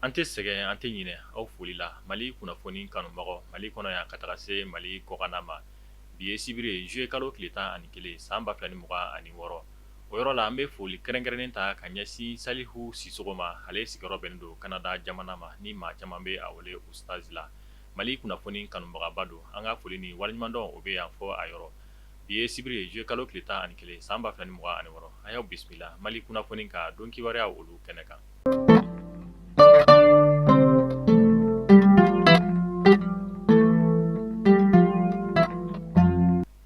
An tɛ sɛgɛn an tɛ ɲinɛ aw foli la mali kunnafoni kanubagaw mali kɔnɔ yan ka taga se mali kɔkan ma bi ye sibiri ye zuye kalo tile tan ani kelen san 20 ani wɔɔrɔ o yɔrɔ la an bɛ foli kɛrɛnkɛrɛnnen ta ka ɲɛsin salihu sisogo ma ale sigiyɔrɔ bɛnnen don kanada jamana ma ni maa caman bɛ a wele ustazi la mali kunnafoni kanubagaba don an ka foli ni waliɲumandɔn o bɛ yan fɔ a yɔrɔ bi ye sibiri ye zuye kalo tile tan ani kelen san 20 ani wɔɔrɔ a y'aw bisimila mali kunnafoni ka don kibaruya olu kɛnɛ kan.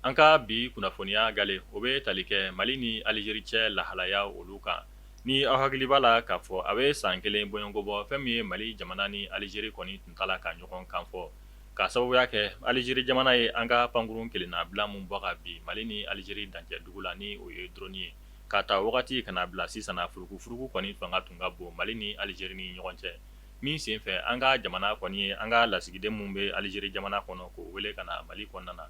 An ka bi kunnafoniya gale o bɛ tali kɛ mali ni alizeri cɛ lahalaya olu kan ni aw hakili b'a la k'a fɔ a bɛ san kelen bɔɲɔgɔnbɔ fɛn min ye mali jamana ni alizeri kɔni tuntala ka ɲɔgɔn kan fɔ ka sababuya kɛ alizeri jamana ye an ka pankurun kelenna bila min bɔ ka bi mali ni alizeri dancɛ dugu la ni o ye drone ye k'a ta wagati kana bila sisan furukufuruku kɔni fanga tun ka bon mali ni alizeri ni ɲɔgɔn cɛ min sen fɛ an ka jamana kɔni ye an ka lasigiden minnu bɛ alizeri jamana kɔnɔ k'o wele ka na mali kɔnɔna na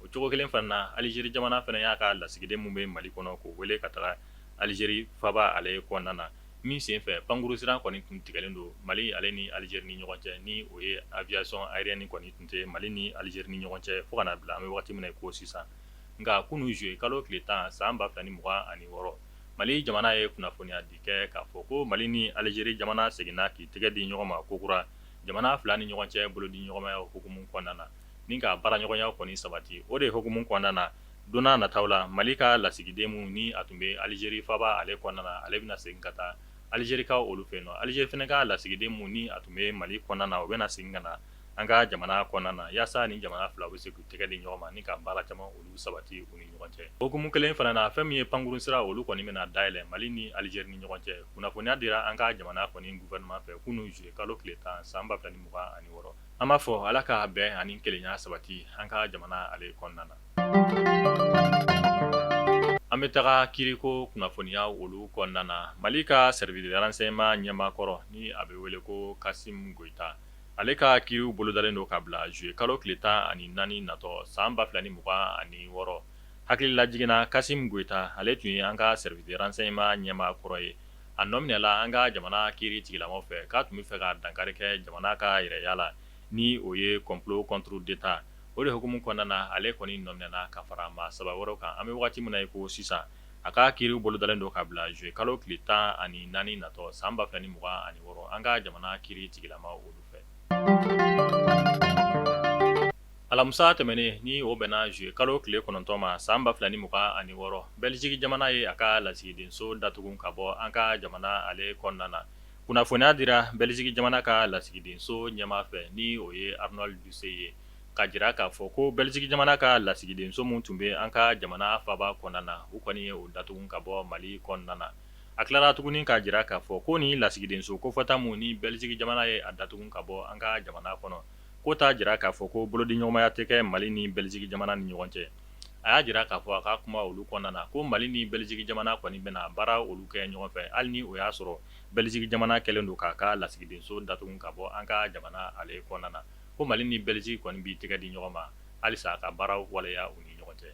o cogo kelen fana na alizeri jamana fana y'a ka lasigiden minnu bɛ mali kɔnɔ k'o wele ka taga alizeri faba ale kɔnɔna na min sen fɛ pankuru siran kɔni tun tigɛlen don mali ale ni alizeri ni ɲɔgɔn cɛ ni o ye aviation aérienne kɔni tun tɛ mali ni alizeri ni ɲɔgɔn cɛ fo kana bila an bɛ wagati min na ko sisan nka kunun juye kalo tile tan san 2026 ani wɔɔrɔ mali jamana ye kunnafoniya di kɛ k'a fɔ ko mali ni alizeri jamana seginna k'i tɛgɛ di ɲɔgɔn ma kokura jamana fila ni ɲɔgɔn cɛ bolo di ɲɔgɔnmaya hukumu kɔnɔna na ni ka baaraɲɔgɔnya kɔni sabati o de hukumu kɔnɔna na donna nataw la mali ka lasigiden minnu ni a tun bɛ alizeri faba ale kɔnɔna na ale bɛna segin ka taa alizeri ka olu fɛ yen nɔ alizeri fana ka lasigiden minnu ni a tun bɛ mali kɔnɔna na o bɛna segin ka na an ka jamana kɔnɔna na yaasa ni jamana fila bɛ se k'u tɛgɛ di ɲɔgɔn ma ni ka baara caman olu sabati u ni ɲɔgɔn cɛ hukumu kelen fana na fɛn min ye pankurun sira olu kɔni bɛna dayɛlɛ mali ni alizeri ni ɲɔgɔn cɛ kunnafoniya dira an ka jamana kɔni gouvernement fɛ kunun juye kalo tile tan san 2026 ani wɔɔrɔ an b'a fɔ ala ka bɛn ani kelenya sabati an ka jamana ale kɔnɔna na an bɛ taga kiriko kunnafoniya olu kɔnɔna na mali ka service de renseignement ɲɛmaakɔrɔ ni a bɛ wele ko kasim goyita ale ka kiriw bolodalen don ka bila juye kalo tile tan ani naani natɔ san 2026 ani wɔɔrɔ hakili lajiginna kasim goyita ale tun ye an ka service de renseignement ɲɛmaakɔrɔ ye a nɔminɛla an ka jamana kiri tigilamaw fɛ k'a tun bɛ fɛ ka dankari kɛ jamana ka yɛrɛya la ni o ye complot contre d'État o de hukumu kɔnɔna na ale kɔni nɔminɛna ka fara maa saba wɛrɛw kan an bɛ wagati min na ko sisan a ka kiriw bolodalen don ka bila juye kalo tile tan ani naani natɔ san 2026 ani wɔɔrɔ an ka jamana kiri tigilama olu fɛ alamisa tɛmɛnen ni o bɛnna juye kalo tile 9 ma san 2026 ani wɔɔrɔ Belgique jamana ye a ka lasigidenso datugu ka bɔ an ka jamana ale kɔnɔna na kunnafoniya dira Belgique jamana ka lasigidenso ɲɛmaa fɛ ni o ye Arnold Duse ye ka jira k'a fɔ ko Belgique jamana ka lasigidenso mun tun bɛ an ka jamana faba kɔnɔna na u kɔni ye o datugu ka bɔ mali kɔnɔna na a tilara tuguni ka jira k'a fɔ ko ni lasigidenso kofɔta mun ni Belgique jamana ye a datugu ka bɔ an ka jamana kɔnɔ ko t'a jira k'a fɔ ko bolodiɲɔgɔnmaya tɛ kɛ mali ni Belgique jamana ni ɲɔgɔn cɛ a y'a jira k'a fɔ a ka kuma olu kɔnɔna na ko mali ni Belgique jamana kɔni bɛna baara olu kɛ ɲɔgɔn fɛ hali ni o y'a sɔrɔ Belgique jamana kɛlen don k'a ka lasigidenso datugu ka bɔ an ka jamana ale kɔnɔna na ko mali ni Belgique kɔni b'i tɛgɛ di ɲɔgɔn ma halisa a ka baaraw waleya u ni ɲɔgɔn cɛ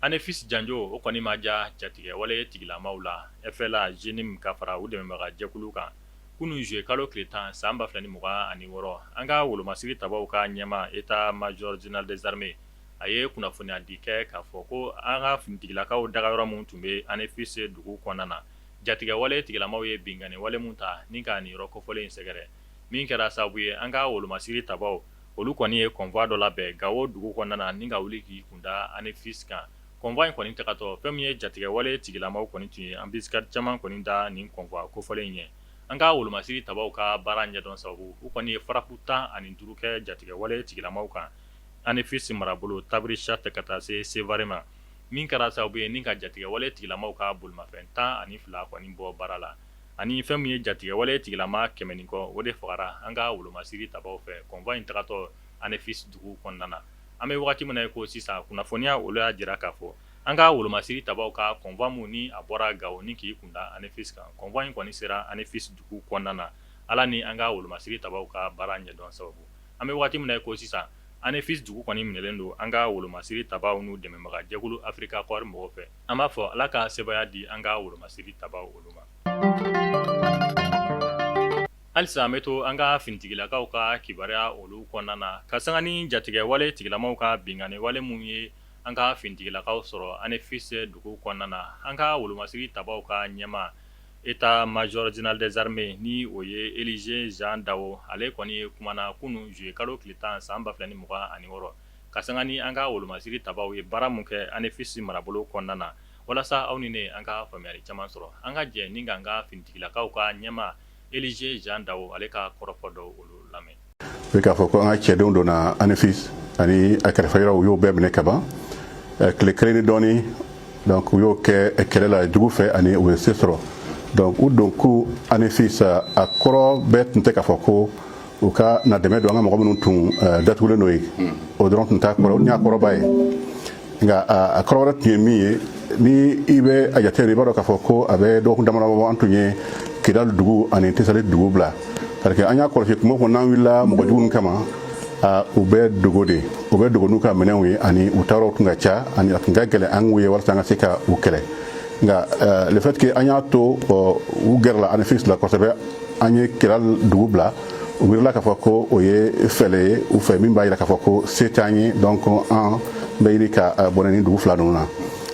Anefis Janjo o kɔni ma ja jatigɛ wale tigilamaw la FLA Jenim ka fara u dɛmɛbaga jɛkulu kan kunun juye kalo tile tan san 2026 ani wɔɔrɔ an ka wolomasiri tabaw ka ɲɛma état major général des armées a ye kunnafoniya di kɛ k'a fɔ ko an ka finitigilakaw dagayɔrɔ min tun bɛ Anefis dugu kɔnɔna na jatigɛ wale tigilamaw ye bingani wale mun ta ni ka nin yɔrɔ kofɔlen in sɛgɛrɛ min kɛra sababu ye an ka wolomasiri tabaw olu kɔni ye convoi dɔ labɛn Gawo dugu kɔnɔna na ni ka wuli k'i kunda Anefis kan convoi in kɔni tagatɔ fɛn min ye jatigɛ wale tigilamaw kɔni tun ye embuscade caman kɔni da nin convoi kofɔlen in ɲɛ an ka wolomasiri tabaw ka baara ɲɛdɔn sababu u kɔni ye faraku 15 kɛ jatigɛ wale tigilamaw kan Anefis marabolo Tabrichat ka taa se Sevare ma min kɛra sababu ye ni ka jatigɛ wale tigilamaw ka bolimafɛn 12 kɔni bɔ baara la ani fɛn min ye jatigɛ wale tigilama 100 ni kɔ o de fagara an ka wolomasiri tabaw fɛ convoi in tagatɔ Anefis dugu kɔnɔna na an bɛ wagati min na ko sisan kunnafoniya olu y'a jira k'a fɔ an ka wolomasiri tabaw ka convoi mun ni a bɔra Gawo ni k'i kunda Anefis kan convoi in kɔni sera Anefis dugu kɔnɔna na ala ni an ka wolomasiri tabaw ka baara ɲɛdɔn sababu an bɛ wagati min na ko sisan Anefis dugu kɔni minɛlen don an ka wolomasiri tabaw n'u dɛmɛbaga jɛkulu Africa Corps mɔgɔw fɛ an b'a fɔ ala ka sebaya di an ka wolomasiri tabaw olu ma halisa an bɛ to an ka finitigilakaw ka kibaruya olu kɔnɔna na ka sanga ni jatigɛ wale tigilamaw ka bingani wale mun ye an ka finitigilakaw sɔrɔ ANEFIS dugu kɔnɔna na an ka wolomasiri tabaw ka ɲɛma État major général des armées ni o ye Elyse Jean Dawo ale kɔni ye kumana kunun juillet kalo tile 10 san 2026 ka sanga ni an ka wolomasiri tabaw ye baara mun kɛ ANEFIS marabolo kɔnɔna na walasa aw ni ne an ka faamuyali caman sɔrɔ an ka jɛ ni an ka finitigilakaw ka ɲɛma Elyse Jean Dawo ale ka kɔrɔfɔ dɔ olu lamɛn. K'a fɔ ko an ka cɛdenw donna ANEFIS ani a kɛrɛfɛ yɔrɔw u y'o bɛɛ minɛ ka ban tile kelen ni dɔɔni donc u y'o kɛ kɛlɛ la jugu fɛ ani u ye se sɔrɔ donc u don ko ANEFIS a kɔrɔ bɛɛ tun tɛ k'a fɔ ko u ka na dɛmɛ don an ka mɔgɔ minnu tun datugulen don yen o dɔrɔn tun t'a kɔrɔ ni a kɔrɔba ye nka a kɔrɔ wɛrɛ tun ye min ye ni i bɛ a jateminɛ i b'a dɔn k'a fɔ ko a bɛ dɔgɔkun damadɔ bɔ an tun ye Kidali dugu ani Tesali dugu bila parce que an y'a kɔlɔsi tuma kɔnɔ n'an wulila mɔgɔ jugu kama u bɛ dogo de u bɛ dogo n'u ka minɛnw ye ani u taaraw tun ka ca ani a tun ka gɛlɛn an ye walasa an ka se ka u kɛlɛ nka le fait que an y'a to u gɛrɛla ANEFIS la kosɛbɛ an ye Kidali dugu bila u miirila k'a fɔ ko o ye fɛlɛ ye u fɛ min b'a jira k'a fɔ ko se t'an ye donc an bɛ ɲini ka bɔnɛ ni dugu fila ninnu na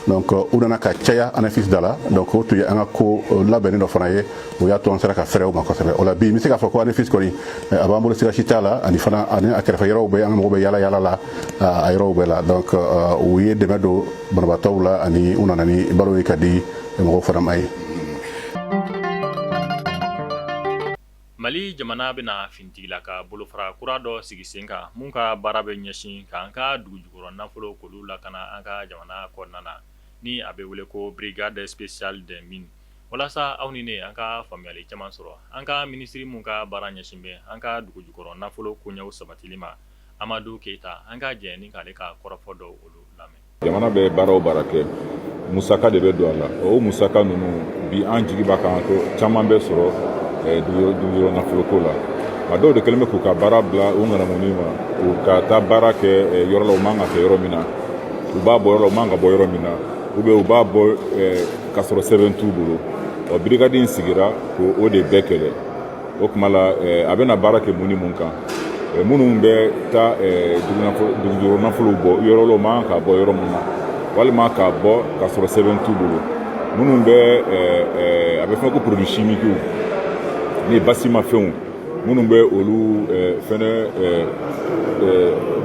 donc u nana ka caya ANEFIS da la donc o tun ye an ka ko labɛnnen dɔ fana ye o y'a to an sera ka fɛrɛ o ma kosɛbɛ o la bi n bɛ se k'a fɔ ko ANEFIS kɔni a b'an bolo sira si t'a la ani fana ani a kɛrɛfɛ yɔrɔw bɛ an ka mɔgɔw bɛ yaala yaala la a yɔrɔw bɛɛ la donc u ye dɛmɛ don banabaatɔw la ani u nana ni balo ye ka di mɔgɔw fana ma ye. Mali jamana bɛna finitigila ka bolofara kura dɔ sigi sen kan mun ka baara bɛ ɲɛsin k'an ka dugu jukɔrɔ nafolo k'olu lakana an ka jamana kɔnɔna na ni a bɛ wele ko brigade spéciale des mines walasa aw ni ne an ka faamuyali caman sɔrɔ an ka minisiri mun ka baara ɲɛsin bɛ an ka dugu jukɔrɔ nafolo koɲɛw sabatili ma Amadu Keita an ka jɛ ni k'ale ka kɔrɔfɔ dɔ olu lamɛn. Jamana bɛ baara o baara kɛ musaka de bɛ don a la o musaka ninnu bi an jigi b'a kan ko caman bɛ sɔrɔ dugu nafoloko la a dɔw de kɛlen bɛ k'u ka baara bila u ŋanamunin ma u ka taa baara kɛ yɔrɔ la u man ka kɛ yɔrɔ min na u b'a bɔ yɔrɔ la u man ka bɔ yɔrɔ min na ou bien u b'a bɔ k'a sɔrɔ sɛbɛn t'u bolo brigade in sigira k'o de bɛɛ kɛlɛ o tuma la a bɛna baara kɛ mun ni mun kan minnu bɛ taa dugu nafolow bɔ yɔrɔ la u man ka bɔ yɔrɔ min na walima k'a bɔ k'a sɔrɔ sɛbɛn t'u bolo minnu bɛ a bɛ fɔ ko produit chimique ni basimafɛnw minnu bɛ olu fɛnɛ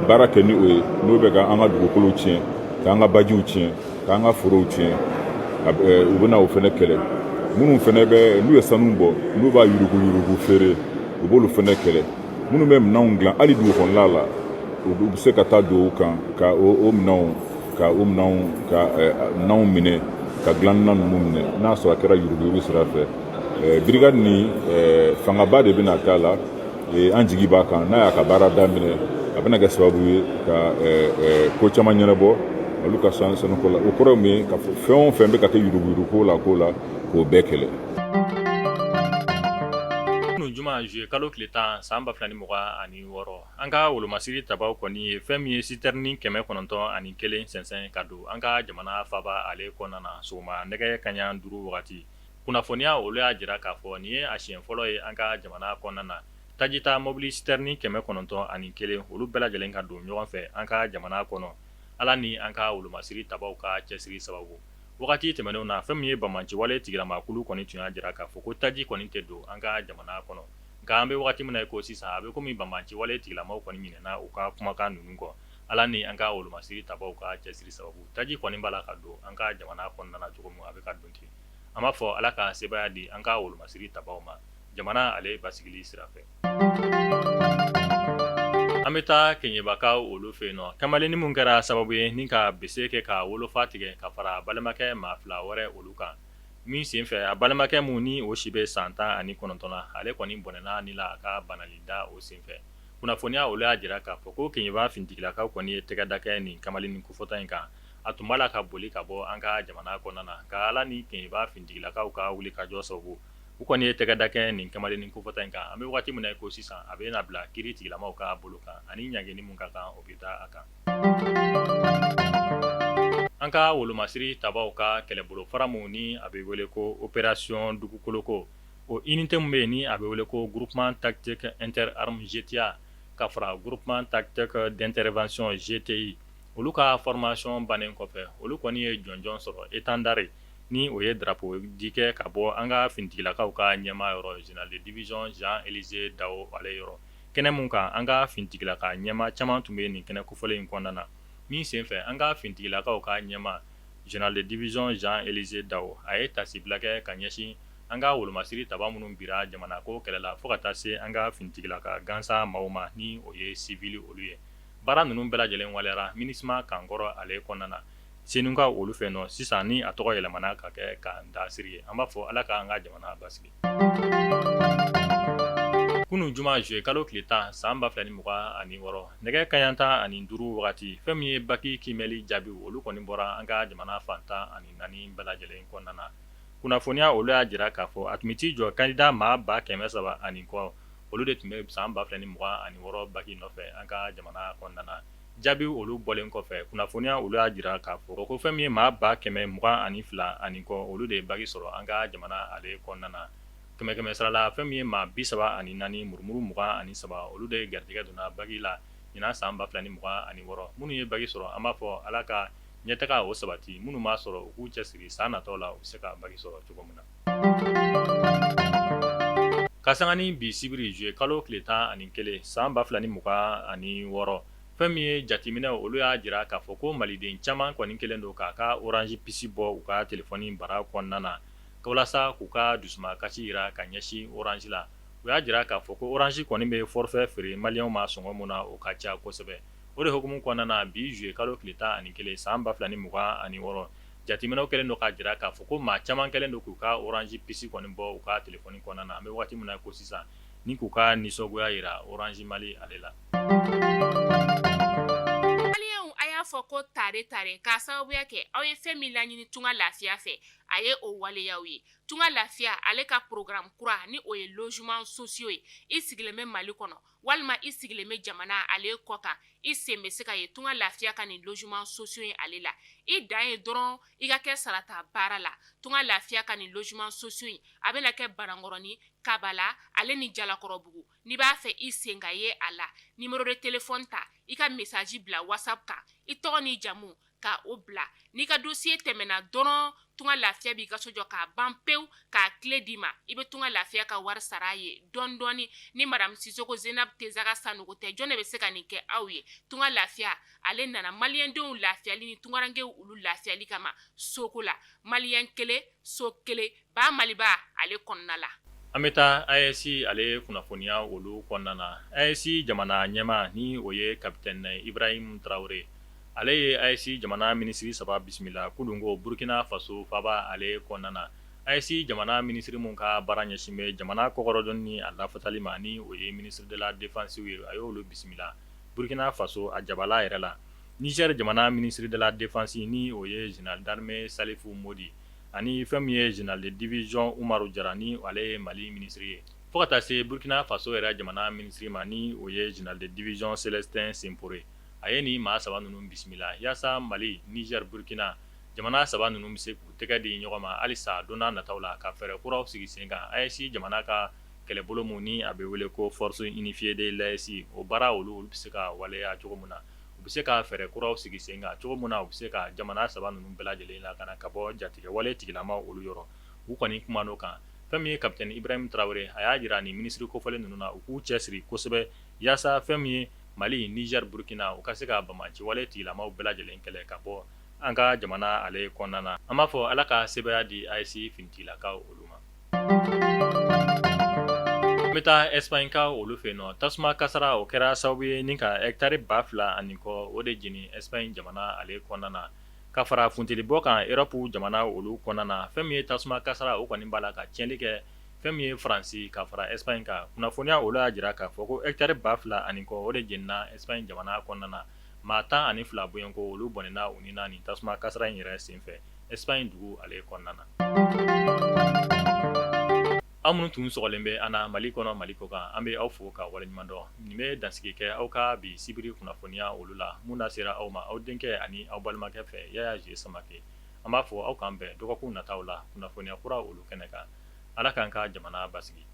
baara kɛ ni o ye n'o bɛ ka an ka dugukolow tiɲɛ k'an ka bajiw tiɲɛ k'an ka forow tiɲɛ u bɛna o fɛnɛ kɛlɛ minnu fɛnɛ bɛ n'u ye sanu bɔ n'u b'a yurugu feere u b'olu fɛnɛ kɛlɛ minnu bɛ minɛnw dilan hali dugu kɔnɔna la u bɛ se ka taa don o kan ka o minɛnw minɛ ka dilanna ninnu minɛ n'a sɔrɔ a kɛra yurugu sira fɛ brigade ni fangaba de bɛna k'a la an jigi b'a kan n'a y'a ka baara daminɛ a bɛna kɛ sababu ye ka ko caman ɲɛnabɔ olu ka sanuko la o kɔrɔ min ye ka fɛn o fɛn bɛ ka kɛ yurugu la k'o bɛɛ kɛlɛ. Juma juillet kalo tile 10 san 2026 an ka wolomasiri tabaw kɔni ye fɛn min ye citerne 901 sɛnsɛn ka don an ka jamana faaba ale kɔnɔna na sɔgɔma nɛgɛ kanɲɛ 5 wagati kunnafoniya olu y'a jira k'a fɔ nin ye a siɲɛ fɔlɔ ye an ka jamana kɔnɔna na tajita mobili citerne 901 olu bɛɛ lajɛlen ka don ɲɔgɔn fɛ an ka jamana kɔnɔ ala ni an ka wolomasiri tabaw ka cɛsiri sababu wagati tɛmɛnenw na fɛn min ye bamaci wale tigiramakulu kɔni tun y'a jira k'a fɔ ko taji kɔni tɛ don an ka jamana kɔnɔ nka an bɛ wagati min na ko sisan a bɛ komi bamaci wale tigilamaw kɔni ɲinɛna u ka kumakan ninnu kɔ ala ni an ka wolomasiri tabaw ka cɛsiri sababu taji kɔni b'a la ka don an ka jamana kɔnɔna na cogo min a bɛ ka don ten an b'a fɔ ala ka sebaya di an ka wolomasiri tabaw ma jamana ale basigili sira fɛ. An bɛ taa Keɲebakaw olu fɛ yen nɔ kamalenni mun kɛra sababu ye ni ka bese kɛ ka wolofa tigɛ ka fara balimakɛ maa fila wɛrɛ olu kan min sen fɛ a balimakɛ mun ni o si bɛ san 19 na ale kɔni bɔnɛna ni la a ka banali da o sen fɛ kunnafoniya olu y'a jira k'a fɔ ko Keɲeba finitigilakaw kɔni ye tɛgɛ da kɛ nin kamalenni kofɔta in kan a tun b'a la ka boli ka bɔ an ka jamana kɔnɔna na ka ala ni Keɲeba finitigilakaw ka wuli ka jɔ sababu u kɔni ye tɛgɛ da kɛ nin kamalenni kofɔta in kan an bɛ wagati min na ko sisan a bɛ na bila kiiri tigilamaw ka bolo kan ani ɲangeni mun ka kan o bɛ taa a kan. An ka wolomasiri tabaw ka kɛlɛbolo fara mun ni a bɛ wele ko opération dugukoloko o unité min bɛ yen ni a bɛ wele ko groupement tactique interarmes GTA ka fara groupement tactique d'intervention GTI olu ka formation bannen kɔfɛ olu kɔni ye jɔnjɔn sɔrɔ étendard ni o ye drapeau di kɛ ka bɔ an ka finitigilakaw ka ɲɛmaa yɔrɔ général de division Jean Élisée Dao ale yɔrɔ kɛnɛ mun kan an ka finitigilaka ɲɛmaa caman tun bɛ nin kɛnɛ kofɔlen in kɔnɔna na min senfɛ an ka finitigilakaw ka ɲɛmaa général de division Jean Élisée Dao a ye tasibila kɛ ka ɲɛsin an ka wolomasiri taba minnu bira jamana ko kɛlɛ la fo ka taa se an ka finitigilaka gansan maaw ma ni o ye civil olu ye baara ninnu bɛɛ lajɛlen waliyara MINUSMA kankɔrɔ ale kɔnɔna na senu ka olu fɛ nɔ sisan ni a tɔgɔ yɛlɛmana ka kɛ k'an da siri ye an b'a fɔ ala ka an ka jamana basigi kunun juma juillet kalo tile 10 san 2026 nɛgɛ kaɲan 15 wagati fɛn min ye baki kimɛli jaabi olu kɔni bɔra an ka jamana fantan ani 4 bɛɛ lajɛlen kɔnɔna na kunnafoniya olu y'a jira k'a fɔ a tun bɛ t'i jɔ candidat maa 300 ani kɔ olu de tun bɛ san 2026 baki nɔfɛ an ka jamana kɔnɔna na jaabi olu bɔlen kɔfɛ kunnafoniya olu y'a jira k'a fɔ ko fɛn min ye maa 122 ani kɔ olu de ye baki sɔrɔ an ka jamana ale kɔnɔna na kɛmɛ sara la fɛn min ye maa 34 murumuru 23 olu de ye garijɛgɛ donna baki la ɲinan san 2026 minnu ye baki sɔrɔ an b'a fɔ ala ka ɲɛtaga o sabati minnu b'a sɔrɔ u k'u cɛsiri san nataw la u bɛ se ka baki sɔrɔ cogo min na ka sanga ni bi sibiri juillet kalo tile 11 san 2026 fɛn min ye jateminɛw olu y'a jira k'a fɔ ko maliden caman kɔni kɛlen don k'a ka orange pisi bɔ u ka telefɔni bara kɔnɔna na walasa k'u ka dusuma kasi jira ka ɲɛsin orange la u y'a jira k'a fɔ ko orange kɔni bɛ forfait feere maliyɛnw ma sɔngɔ mun na o ka ca kosɛbɛ o de hukumu kɔnɔna na bi juillet kalo tile 11 san 2026 jateminɛw kɛlen don k'a jira k'a fɔ ko maa caman kɛlen don k'u ka orange pisi kɔni bɔ u ka telefɔni kɔnɔna na an bɛ waati min na ko sisan ni k'u ka nisɔngoya jira orange mali ale la a y'a fɔ ko tare k'a sababuya kɛ aw ye fɛn min laɲini tunga lafiya fɛ a ye o waleyaw ye tunga lafiya ale ka programme kura ni o ye logement sociaux ye i sigilen bɛ Mali kɔnɔ walima i sigilen bɛ jamana ale kɔ kan i sen bɛ se ka ye tunga lafiya ka nin logement sociaux ye ale la i dan ye dɔrɔn i ka kɛ sarata baara la tunga lafiya ka nin logement sociaux ye a bɛna kɛ Banankɔrɔni Kabala ale ni Jalakɔrɔbugu n'i b'a fɛ i sen ka ye a la numéro de téléphone ta i ka message bila WhatsApp kan i tɔgɔ ni jamu ka o bila n'i ka dossier tɛmɛna dɔrɔn tunga lafiya b'i ka so jɔ k'a ban pewu k'a clé d'i ma i bɛ tunga lafiya ka wari sara ye dɔɔni dɔɔni ni madame Sisoko Zenab Tezaga Sanogo tɛ jɔn de bɛ se ka nin kɛ aw ye tunga lafiya ale nana maliyɛndenw lafiyali ni tungarankew olu lafiyali kama soko la maliyɛn kelen so kelen ba Maliba ale kɔnɔna la an bɛ taa AES ale kunnafoniya olu kɔnɔna na AES jamana ɲɛmaa ni o ye capitaine Ibrahim Traoré ale ye AES jamana minisiri 3 bisimila kudunko Burkina Faso faba ale kɔnɔna na AES jamana minisiri mun ka baara ɲɛsin bɛ jamana kɔkɔrɔdɔnni ni a lafasali ma ni o ye ministre de la défense ye a y'olu bisimila Burkina Faso a jabala yɛrɛ la Niger jamana ministre de la défense ni o ye général d'armée Salifou Modi ani fɛn min ye général de division Umaru Jara ni ale ye Mali ministre ye fo ka taa se Burkina Faso yɛrɛ jamana ministre ma ni o ye général de division Célestin Sempore a ye ni maa 3 ninnu bisimila yaasa Mali Niger Burkina jamana 3 ninnu bɛ se k'u tɛgɛ di ɲɔgɔn ma halisa don n'a nataw la ka fɛɛrɛ kuraw sigi sen kan AES jamana ka kɛlɛbolo mun ni a bɛ wele ko force unifiée de l'AES o baara olu bɛ se ka waleya cogo min na u bɛ se ka fɛɛrɛ kuraw sigi sen kan cogo min na u bɛ se ka jamana 3 ninnu bɛɛ lajɛlen lakana ka bɔ jatigɛ wale tigilama olu yɔrɔ u kɔni kuma n'o kan fɛn min ye capitaine Ibrahim Traoré a y'a jira ni ministre kofɔlen ninnu na u k'u cɛsiri kosɛbɛ yaasa fɛn min ye Mali Niger Burkina u ka se ka bamaci wale tigilamaw bɛɛ lajɛlen kɛlɛ ka bɔ an ka jamana ale kɔnɔna na an b'a fɔ ala ka sebaya di AES finitigilakaw olu ma n bɛ taa Espagne ka olu fɛ yen nɔ tasuma kasara o kɛra sababu ye ni ka hectare 2000 ani kɔ o de jeni Espagne jamana ale kɔnɔna na ka fara funteni bɔ kan Europe jamana olu kɔnɔna na fɛn min ye tasuma kasara o kɔni b'a la ka tiɲɛli kɛ fɛn min ye Faransi ka fara Espagne kan kunnafoniya olu y'a jira k'a fɔ ko hectare 2000 ani kɔ o de jenina Espagne jamana kɔnɔna na maa 12 bɔɲɔgɔnko olu bɔnɛna u ni na nin tasuma kasara in yɛrɛ senfɛ Espagne dugu ale kɔnɔna na aw minnu tun sɔgɔlen bɛ an na Mali kɔnɔ Mali kɔ kan an bɛ aw fo ka waleɲuman dɔn nin bɛ dansigi kɛ aw ka bi sibiri kunnafoniya olu la mun na sera aw ma aw denkɛ ani aw balimakɛ fɛ Yaya J Samake an b'a fɔ aw k'an bɛn dɔgɔkun nataw la kunnafoniya kura olu kɛnɛ kan ala k'an ka jamana basigi